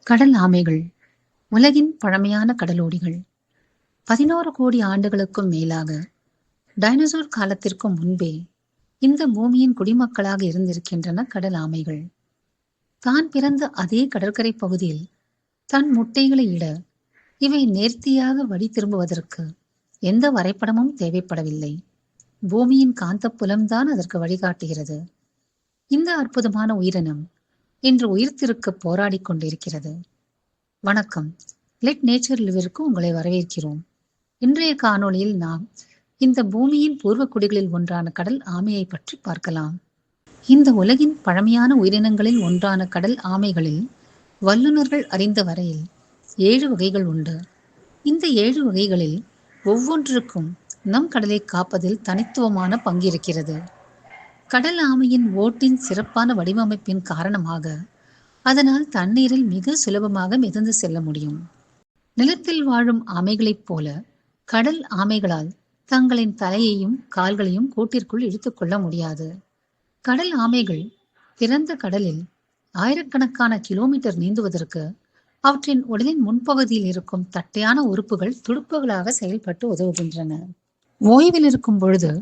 கடல் ஆமைகள் உலகின் பழமையான கடலோடிகள். 11 கோடி ஆண்டுகளுக்கும் மேலாக, டைனோசர் காலத்திற்கு முன்பே இந்த பூமியின் குடிமக்களாக இருந்திருக்கின்றன கடல் ஆமைகள். தான் பிறந்த அதே கடற்கரை பகுதியில் தன் முட்டைகளை இட இவை நேர்த்தியாக வழி திரும்புவதற்கு எந்த வரைபடமும் தேவைப்படவில்லை. பூமியின் காந்தப்புலம்தான் அதற்கு வழிகாட்டுகிறது. இந்த அற்புதமான உயிரினம் இன்று உயிர்த்திருக்க போராடி கொண்டிருக்கிறது. வணக்கம், லெட் நேச்சர் லிவிற்கு உங்களை வரவேற்கிறோம். இன்றைய காணொளியில் நாம் இந்த பூமியின் பூர்வக்குடிகளில் ஒன்றான கடல் ஆமையை பற்றி பார்க்கலாம். இந்த உலகின் பழமையான உயிரினங்களில் ஒன்றான கடல் ஆமைகளில் வல்லுநர்கள் அறிந்த வரையில் 7 வகைகள் உண்டு. இந்த 7 வகைகளில் ஒவ்வொன்றுக்கும் நம் கடலை காப்பதில் தனித்துவமான பங்கிருக்கிறது. கடல் ஆமையின் ஓட்டின் சிறப்பான வடிவமைப்பின் காரணமாக அதனால் தண்ணீரில் மிக சுலபமாக மிதந்து செல்ல முடியும். நிலத்தில் வாழும் ஆமைகளைப் போல கடல் ஆமைகளால் தங்களின் தலையையும் கால்களையும் கூட்டிற்குள் இழுத்துக்கொள்ள முடியாது. கடல் ஆமைகள் திறந்த கடலில் ஆயிரக்கணக்கான கிலோமீட்டர் நீந்துவதற்கு அவற்றின் உடலின் முன்பகுதியில் இருக்கும் தட்டையான உறுப்புகள் துடுப்புகளாக செயல்பட்டு உதவுகின்றன. ஓய்வில் இருக்கும் பொழுது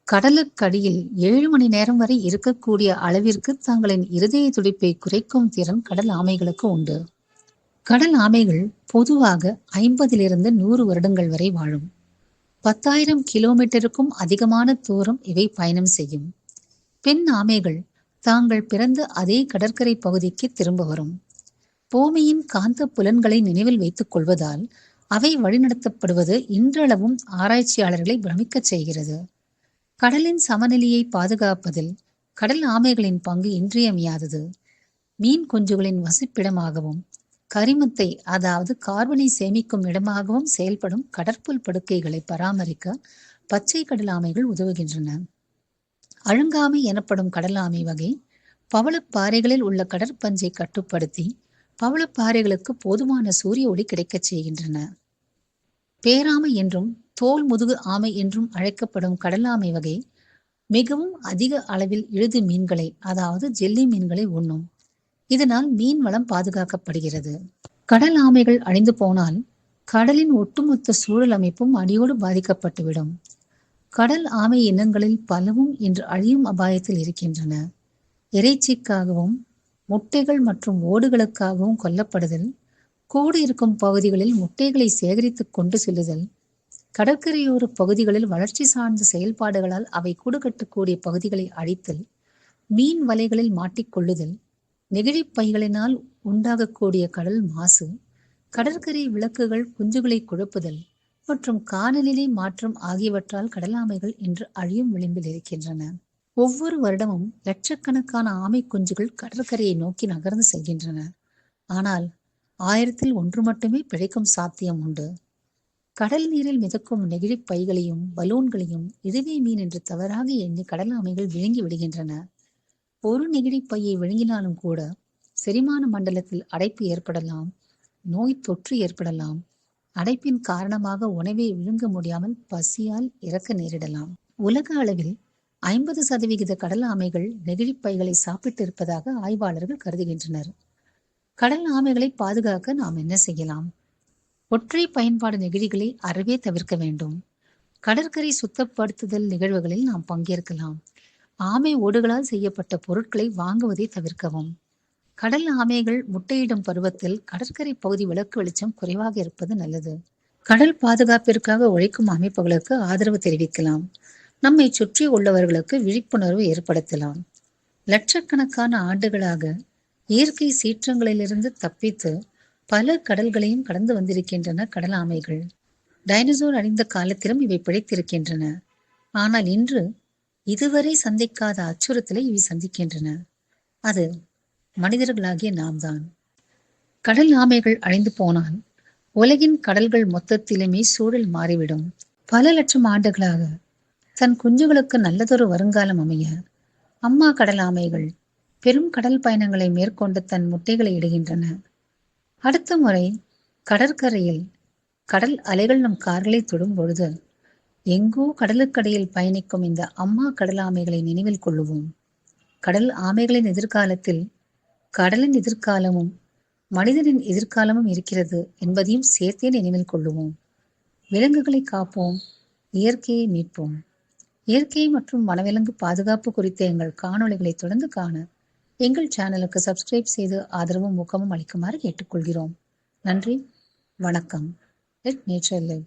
கடலுக்கடியில் 7 மணி நேரம் வரை இருக்கக்கூடிய அளவிற்கு தங்களின் இருதய துடிப்பை குறைக்கும் திறன் கடல் ஆமைகளுக்கு உண்டு. கடல் ஆமைகள் பொதுவாக 50 - 100 வருடங்கள் வரை வாழும். 10,000 கிலோமீட்டருக்கும் அதிகமான தூரம் இவை பயணம் செய்யும். பெண் ஆமைகள் தாங்கள் பிறந்த அதே கடற்கரை பகுதிக்கு திரும்ப வரும். பூமியின் காந்த புலன்களை நினைவில் வைத்துக் கொள்வதால் அவை வழிநடத்தப்படுவது இன்றளவும் ஆராய்ச்சியாளர்களை பிரமிக்கச் செய்கிறது. கடலின் சமநிலையை பாதுகாப்பதில் கடல் ஆமைகளின் பங்கு இன்றியமையாதது. மீன் குஞ்சுகளின் வசிப்பிடமாகவும் கரிமத்தை, அதாவது கார்பனை சேமிக்கும் இடமாகவும் செயல்படும் கடற்புல் படுக்கைகளை பராமரிக்க பச்சை கடல் ஆமைகள் உதவுகின்றன. அழுங்காமை எனப்படும் கடல் ஆமை வகை பவளப்பாறைகளில் உள்ள கடற்பஞ்சை கட்டுப்படுத்தி பவளப்பாறைகளுக்கு போதுமான சூரிய ஒளி கிடைக்கச் செய்கின்றன. பேராமை என்றும் தோல் முதுகு ஆமை என்றும் அழைக்கப்படும் கடல் ஆமை வகை மிகவும் அதிக அளவில் இழுது மீன்களை, அதாவது ஜெல்லி மீன்களை உண்ணும். இதனால் மீன் வளம் பாதுகாக்கப்படுகிறது. கடல் ஆமைகள் அழிந்து போனால் கடலின் ஒட்டுமொத்த சூழல் அமைப்பும் அடியோடு பாதிக்கப்பட்டுவிடும். கடல் ஆமை இனங்களில் பலவும் இன்று அழியும் அபாயத்தில் இருக்கின்றன. இறைச்சிக்காகவும் முட்டைகள் மற்றும் ஓடுகளுக்காகவும் கொல்லப்படுதல், கூடு இருக்கும் பகுதிகளில் முட்டைகளை சேகரித்து கொண்டு செல்லுதல், கடற்கரையோர பகுதிகளில் வளர்ச்சி சார்ந்த செயல்பாடுகளால் அவை கூடு கட்டக்கூடிய பகுதிகளை அழித்தல், மீன் வலைகளில் மாட்டிக்கொள்ளுதல், நெகிழி பைகளினால் உண்டாகக்கூடிய கடல் மாசு, கடற்கரை விளக்குகள் குஞ்சுகளை குழப்புதல் மற்றும் காலநிலை மாற்றம் ஆகியவற்றால் கடல் ஆமைகள் இன்று அழியும் விளிம்பில் இருக்கின்றன. ஒவ்வொரு வருடமும் லட்சக்கணக்கான ஆமை குஞ்சுகள் கடற்கரையை நோக்கி நகர்ந்து செல்கின்றன. ஆனால் 1000 - 1 மட்டுமே பிழைக்கும் சாத்தியம் உண்டு. கடல் நீரில் மிதக்கும் நெகிழி பைகளையும் பலூன்களையும் இதுவே மீன் என்று தவறாக எண்ணி கடல் ஆமைகள் விழுங்கி விடுகின்றன. ஒரு நெகிழி பையை விழுங்கினாலும் கூட செரிமான மண்டலத்தில் அடைப்பு ஏற்படலாம், நோய் தொற்று ஏற்படலாம். அடைப்பின் காரணமாக உணவை விழுங்க முடியாமல் பசியால் இறக்க நேரிடலாம். உலக அளவில் 50% கடல் ஆமைகள் நெகிழி பைகளை சாப்பிட்டு இருப்பதாக ஆய்வாளர்கள் கருதுகின்றனர். கடல் ஆமைகளை பாதுகாக்க நாம் என்ன செய்யலாம்? ஒற்றை பயன்பாடு நெகிழிகளை அறவே தவிர்க்க வேண்டும். கடற்கரை சுத்தப்படுத்துதல் நிகழ்வுகளில் நாம் பங்கேற்கலாம். ஆமை ஓடுகளால் செய்யப்பட்ட பொருட்களை வாங்குவதை தவிர்க்கவும். கடல் ஆமைகள் முட்டையிடும் பருவத்தில் கடற்கரை பகுதி விளக்கு வெளிச்சம் குறைவாக இருப்பது நல்லது. கடல் பாதுகாப்பிற்காக உழைக்கும் அமைப்புகளுக்கு ஆதரவு தெரிவிக்கலாம். நம்மை சுற்றி உள்ளவர்களுக்கு விழிப்புணர்வு ஏற்படுத்தலாம். லட்சக்கணக்கான ஆண்டுகளாக இயற்கை சீற்றங்களிலிருந்து தப்பித்து பல கடல்களையும் கடந்து வந்திருக்கின்றன கடல் ஆமைகள். டைனோசர் அழிந்த காலத்திலும் இவை பிழைத்திருக்கின்றன. ஆனால் இன்று இதுவரை சந்திக்காத அச்சுறுத்தலை இவை சந்திக்கின்றன. அது மனிதர்களாகிய நாம் தான். கடல் ஆமைகள் அழிந்து போனால் உலகின் கடல்கள் மொத்தத்திலுமே சூழல் மாறிவிடும். பல லட்சம் ஆண்டுகளாக தன் குஞ்சுகளுக்கு நல்லதொரு வருங்காலம் அமைய அம்மா கடல் ஆமைகள் பெரும் கடல் பயணங்களை மேற்கொண்டு தன் முட்டைகளை இடுகின்றன. அடுத்த முறை கடற்கரையில் கடல் அலைகள் நம் கார்களை தொடும் பொழுது எங்கோ கடலுக்கடையில் பயணிக்கும் இந்த அம்மா கடல் ஆமைகளை நினைவில் கொள்ளுவோம். கடல் ஆமைகளின் எதிர்காலத்தில் கடலின் எதிர்காலமும் மனிதனின் எதிர்காலமும் இருக்கிறது என்பதையும் சேர்த்தே நினைவில் கொள்ளுவோம். விலங்குகளை காப்போம், இயற்கையை மீட்போம். இயற்கை மற்றும் வனவிலங்கு பாதுகாப்பு குறித்த எங்கள் காணொளிகளை தொடர்ந்து காண எங்கள் சேனலுக்கு சப்ஸ்கிரைப் செய்து ஆதரவும் ஊக்கமும் அளிக்குமாறு கேட்டுக்கொள்கிறோம். நன்றி, வணக்கம். Let nature live.